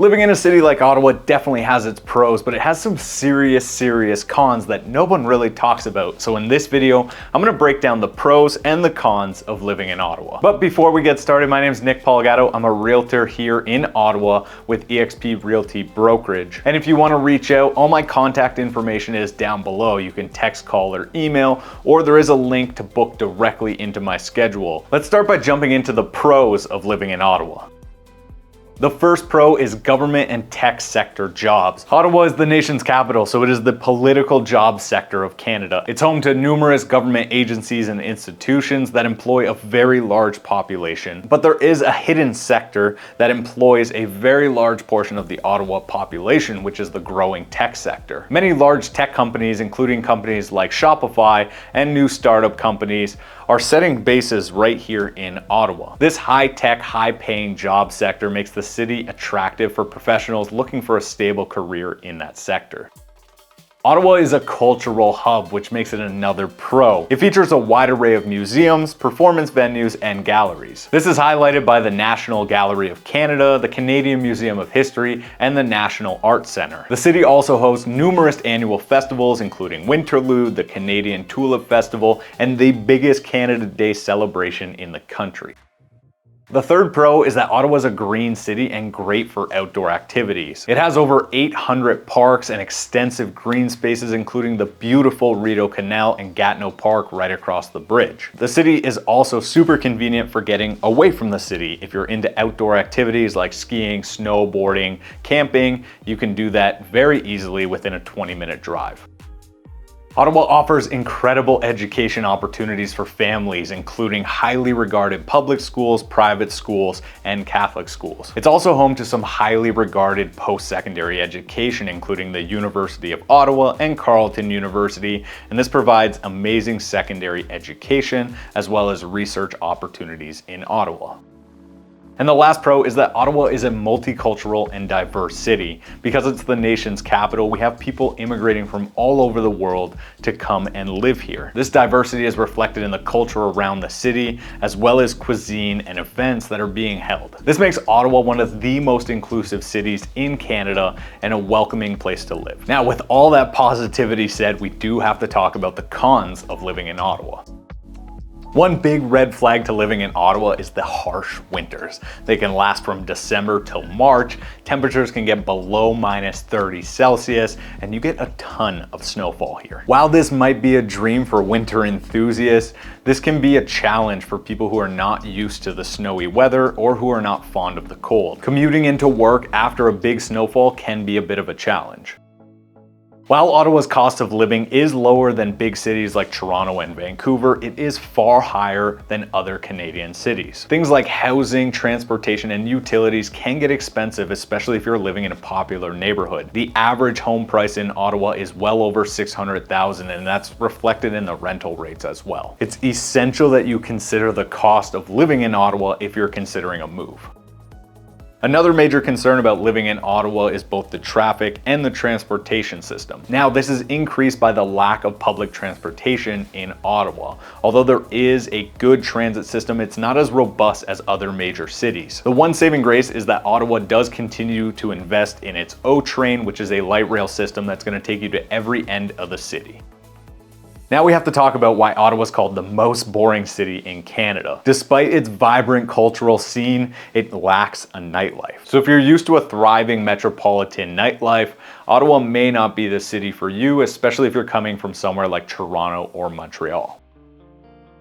Living in a city like Ottawa definitely has its pros, but it has some serious cons that no one really talks about. So in this video, I'm gonna break down the pros and the cons of living in Ottawa. But before we get started, my name is Nick Polegato. I'm a realtor here in Ottawa with eXp Realty Brokerage. And if you wanna reach out, all my contact information is down below. You can text, call, or email, or there is a link to book directly into my schedule. Let's start by jumping into the pros of living in Ottawa. The first pro is government and tech sector jobs. Ottawa is the nation's capital, so it is the political job sector of Canada. It's home to numerous government agencies and institutions that employ a very large population. But there is a hidden sector that employs a very large portion of the Ottawa population, which is the growing tech sector. Many large tech companies, including companies like Shopify and new startup companies, are setting bases right here in Ottawa. This high-tech, high-paying job sector makes the city attractive for professionals looking for a stable career in that sector. Ottawa is a cultural hub, which makes it another pro. It features a wide array of museums, performance venues, and galleries. This is highlighted by the National Gallery of Canada, the Canadian Museum of History, and the National Arts Centre. The city also hosts numerous annual festivals, including Winterlude, the Canadian Tulip Festival, and the biggest Canada Day celebration in the country. The third pro is that Ottawa is a green city and great for outdoor activities. It has over 800 parks and extensive green spaces, including the beautiful Rideau Canal and Gatineau Park right across the bridge. The city is also super convenient for getting away from the city. If you're into outdoor activities like skiing, snowboarding, camping, you can do that very easily within a 20-minute drive. Ottawa offers incredible education opportunities for families, including highly regarded public schools, private schools, and Catholic schools. It's also home to some highly regarded post-secondary education, including the University of Ottawa and Carleton University, and this provides amazing secondary education as well as research opportunities in Ottawa. And the last pro is that Ottawa is a multicultural and diverse city. Because it's the nation's capital, we have people immigrating from all over the world to come and live here. This diversity is reflected in the culture around the city, as well as cuisine and events that are being held. This makes Ottawa one of the most inclusive cities in Canada and a welcoming place to live. Now, with all that positivity said, we do have to talk about the cons of living in Ottawa. One big red flag to living in Ottawa is the harsh winters. They can last from December till March. Temperatures can get below -30 Celsius, and you get a ton of snowfall here. While this might be a dream for winter enthusiasts, this can be a challenge for people who are not used to the snowy weather or who are not fond of the cold. Commuting into work after a big snowfall can be a bit of a challenge. While Ottawa's cost of living is lower than big cities like Toronto and Vancouver, it is far higher than other Canadian cities. Things like housing, transportation, and utilities can get expensive, especially if you're living in a popular neighborhood. The average home price in Ottawa is well over $600,000, and that's reflected in the rental rates as well. It's essential that you consider the cost of living in Ottawa if you're considering a move. Another major concern about living in Ottawa is both the traffic and the transportation system. Now, this is increased by the lack of public transportation in Ottawa. Although there is a good transit system, it's not as robust as other major cities. The one saving grace is that Ottawa does continue to invest in its O train, which is a light rail system that's going to take you to every end of the city. Now we have to talk about why Ottawa is called the most boring city in Canada. Despite its vibrant cultural scene, it lacks a nightlife. So if you're used to a thriving metropolitan nightlife, Ottawa may not be the city for you, especially if you're coming from somewhere like Toronto or Montreal.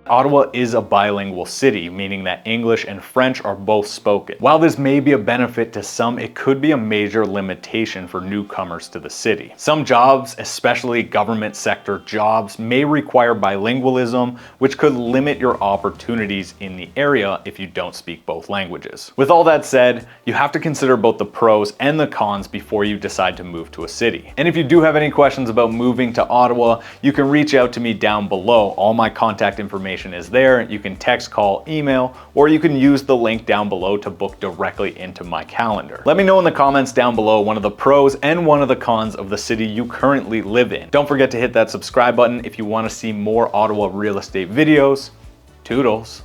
Ottawa is a bilingual city, meaning that English and French are both spoken. While this may be a benefit to some, it could be a major limitation for newcomers to the city. Some jobs, especially government sector jobs, may require bilingualism, which could limit your opportunities in the area if you don't speak both languages. With all that said, you have to consider both the pros and the cons before you decide to move to a city. And if you do have any questions about moving to Ottawa, you can reach out to me down below. All my contact information is there. You can text, call, email, or you can use the link down below to book directly into my calendar. Let me know in the comments down below one of the pros and one of the cons of the city you currently live in. Don't forget to hit that subscribe button if you want to see more Ottawa real estate videos. Toodles.